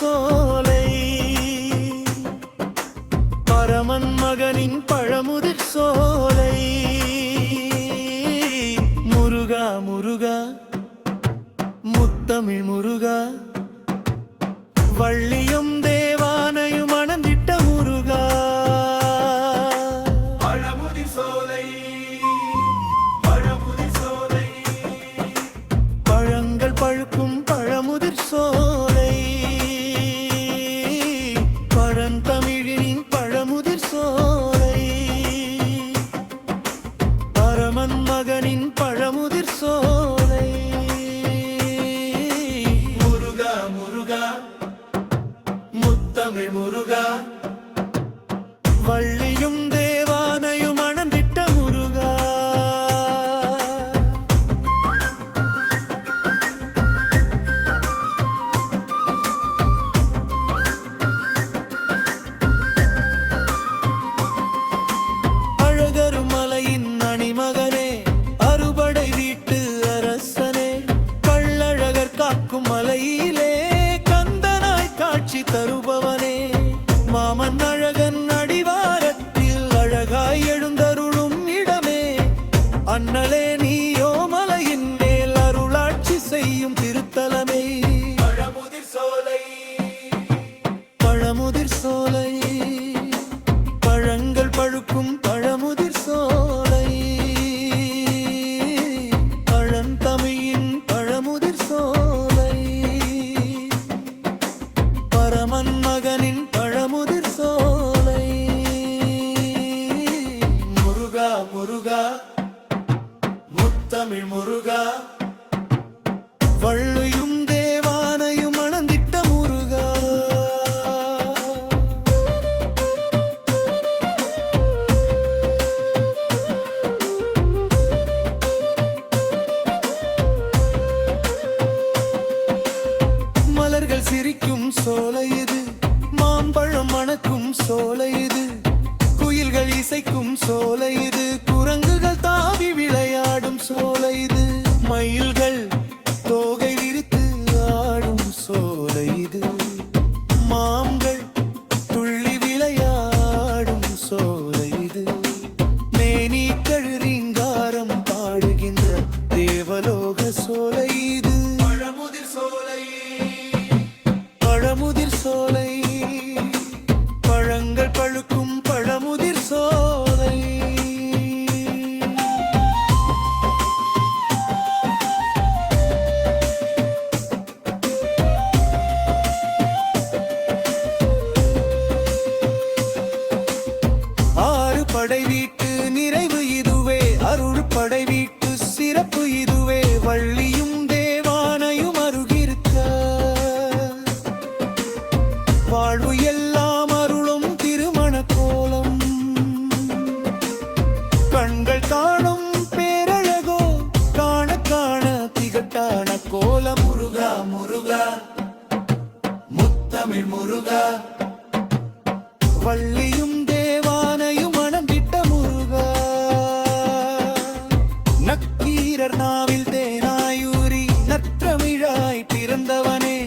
சோலை, பரமன் மகனின் பழமுதிர் சோலை. முருகா முருகா முத்தமிழ் முருகா, வள்ளியும் தேவானையும் அணந்திட்ட முருகா. பழமுதிர் சோலை, பழமுதிர் சோலை, பழங்கள் பழுக்கும் பழமுதிர் சோலை, பழந்தமிழின் பழமுதிர் சோலை, பரமன் மகனின் பழமுதிர் சோலை. முருகா முருகா முத்தமிழ் முருகா, வள்ளியும் தேவானையும் அணந்திட்ட முருகா. அழகருமலையின் அணிமகனே, அறுபடை வீட்டு அரசனே, கள்ளழகர் காக்கும் மலையிலே கந்தனாய் காட்சி தருபவனே, மாமன் அழகன் அடிவாரத்தில் அழகாய் எழுந்தருளும் இடமே, அண்ணலே நீயோ மலையின் மேல் அருளாட்சி செய்யும் திருத்தலமே. பழமுதிர் சோலை, பழமுதிர் சோலை, பழங்கள் பழுக்கும் பழமுதிர் சோலை, பழந்தமிழின் பழமுதிர் சோலை, பரமன் மகனின் பழமுதிர் சோலை. முருகா முருகா முத்தமிழ் முருகா, வள்ளியும் தேவானையும் அணந்திட்ட முருகா. மலர்கள் சிரிக்கும் சோலை இது, மாம்பழம் மணக்கும் சோலை இது, குயில்கள் இசைக்கும் சோலை இது, குரங்குகள் தாவி விளையாடும் சோலை இது, மயில்கள் தோகை விரித்து ஆடும் சோலை இது, மான்கள் துள்ளி விளையாடும் சோலை இது, மேனிக்கள் ரீங்காரம் பாடுகின்ற தேவலோக சோலை இது. பழமுதிர் சோலை, பழமுதிர் சோலை, பழங்கள் பழுக்கும் பழமுதிர் சோலை. ஆறு படை வீட்டு நிறைவு இதுவே, அருள் படை வீட்டு சிறப்பு இதுவே, வள்ளியும் தேவானையும் அருகிருக்க, வாழ்வு எல்லாம் அருளும் திருமண கோலம், கண்கள் காணும் பேரழகோ காண காண திகட்டான கோலம். முருகா முருகா முத்தமிழ் முருகா, வள்ளியும் தேவானையும் அணந்திட்ட முருகா. நக்கீரர் நாவில் தேனாயூரி நற்றமிழாய் பிறந்தவனே,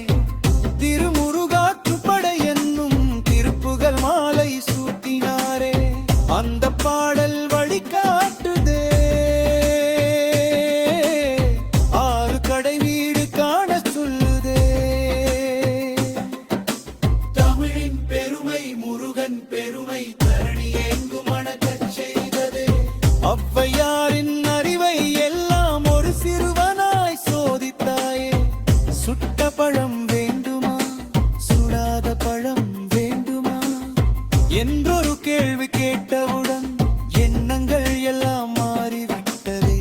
திருமுருகாற்றுப்படை என்னும் திருப்புகழ் மாலை சூட்டினாரே, அந்த பாடல் வழிகாட்டுதே, ஆறு கடை வீடு காண சொல்லுதே. தமிழின் பெருமை முருகன் பெருமை தரணி எங்கும் மணக்கச் செய்ததே, ஔவையாரின் அறிவை எல்லாம் ஒரு சிறுவனாய் சோதித்தாயே. சுட்ட பழம் வேண்டுமா சுடாத பழம் வேண்டுமா என்றொரு கேள்வி கேட்டவுடன் எண்ணங்கள் எல்லாம் மாறிவிட்டதே,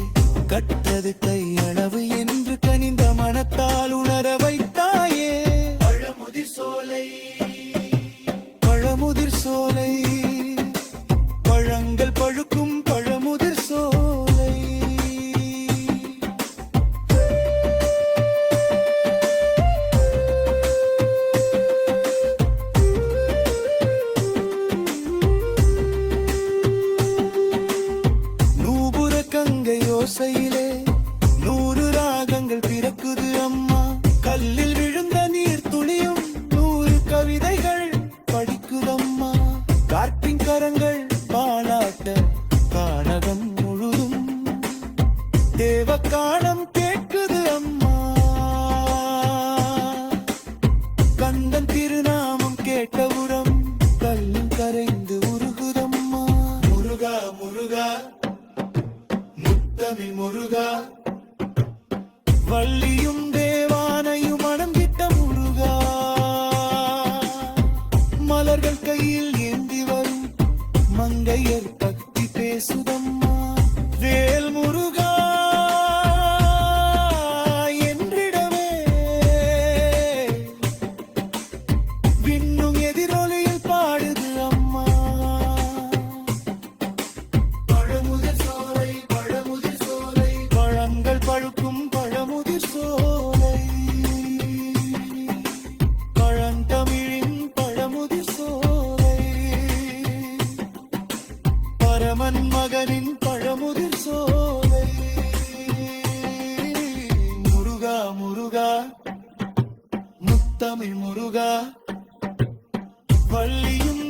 கற்றது கையளவு என்று கனிந்த மனத்தால் உணர வைத்தாயே. பழமுதிர் சோலை, பழமுதிர் சோலை, பழங்கள் பழுக்கும் பழமுதிர் சோலை. ஓசையிலே 100 ராகங்கள் பிறக்குது அம்மா, கல்லில் விழுந்த நீர் துளியும் 100 கந்தன் திருநாமம் கேட்டவுடன் கல்லும் கரைந்து உருகுதம்மா. முருகா முருகா முத்தமிழ் முருகா, வள்ளியும் தேவானையும் மனம் கிட்ட முருகா. மலர்கள் கையில் ஏந்தி வரும் மங்கையர் பக்தி பேசுதம்மா. வேல் முருகா என்றிடவே விண்ணும் எதிரொலியில் பாடுது அம்மா. பழமுதிர் சோலை பழமுதிர் சோலை, பழங்கள் பழுக்கும் பழமுதிர் சோலை, பழந்தமிழின் பழமுதிர் சோலை, பரமன் மகனின் பழமுதிர் சோலை. முருகா முருகா முத்தமிழ் முருகா, வள்ளியும்